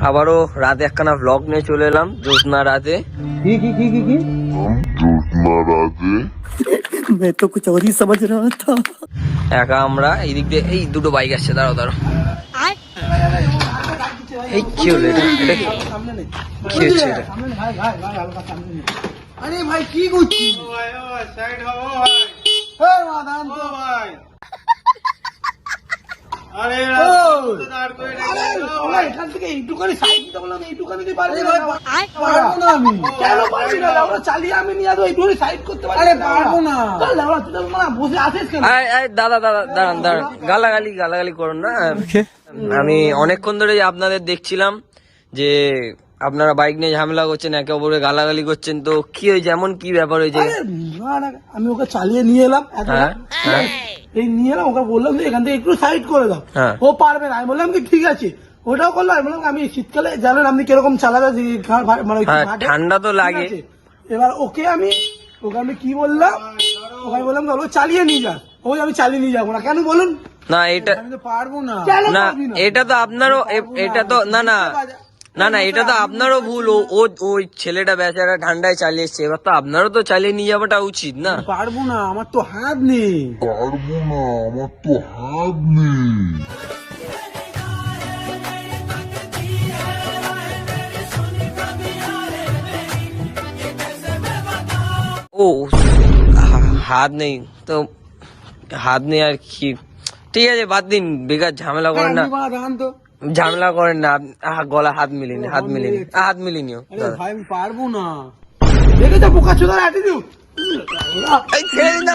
আবারও রাতে একখানা ব্লগ নিয়ে চলে এলাম জ্যোৎস্না রাতে। मैं तो कुछ और ही समझ रहा था। একা আমরা এই দিক দিয়ে, এই দুটো বাইক আসছে, দাঁড়াও দাঁড়াও। এই কি হলো এটা? এটা কি হচ্ছে এটা? আরে ভাই কি করছিস? এখান থেকে এইটুখানি সাইড দিতে বললাম, এইটুখানি পারবি না? পারবো না আমি। কেন পারবি না? আমরা চালিয়ে আমি নিয়ে আসবো, এইটুখানি সাইড করতে পারবি? আরে পারবো না। বসে আছিস কেন? দাদা দাঁড়ান দাঁড়ান, গালাগালি করুন না। আমি অনেকক্ষণ ধরে আপনাদের দেখছিলাম যে আপনারা বাইক নিয়ে ঝামেলা করছেন, একে অপরে গালাগালি করছেন, তো কি হয়েছে, এমন কি ব্যাপার হয়েছে? আমি ওকে চালিয়ে নিয়ে এলাম, এই নিয়ে এলাম, ওকে বললাম যে এখান থেকে একটু সাইড করে দাও। ও পারবে না, আমি বললাম কি ঠিক আছে, ওটাও করলো। আমি বললাম আমি শীতকালে জানেন আপনি কিরকম চালাবে, মানে ঠান্ডা তো লাগে। এবার ওকে আমি কি বললাম, ওকে আমি বললাম ও চালিয়ে নিয়ে যা। ওই আমি চালিয়ে নিয়ে যাবো না, কেন বলুন? না এটা পারবো না, না, এটা তো আপনারও, এটা তো না না না না, এটা তো আপনারও ভুল। ওই ছেলেটা বেচারা ঠান্ডায় চালিয়ে এসছে, এবার তো আপনারও তো চালিয়ে নিয়ে যাওয়াটা উচিত না? পারবো না, আমার তো হাত নেই। ও হাত নেই তো, হাত নেই আর কি। ঠিক আছে, বাদ দিন, বেকার ঝামেলা করেন না, ঝামেলা করেন না। গলা হাত মিলিনি, হাত মিলিনিও। ভাই আমি পারবো না, দেখে তো বোকা চোদার অ্যাটিটিউড। ছেড়ে দিন না।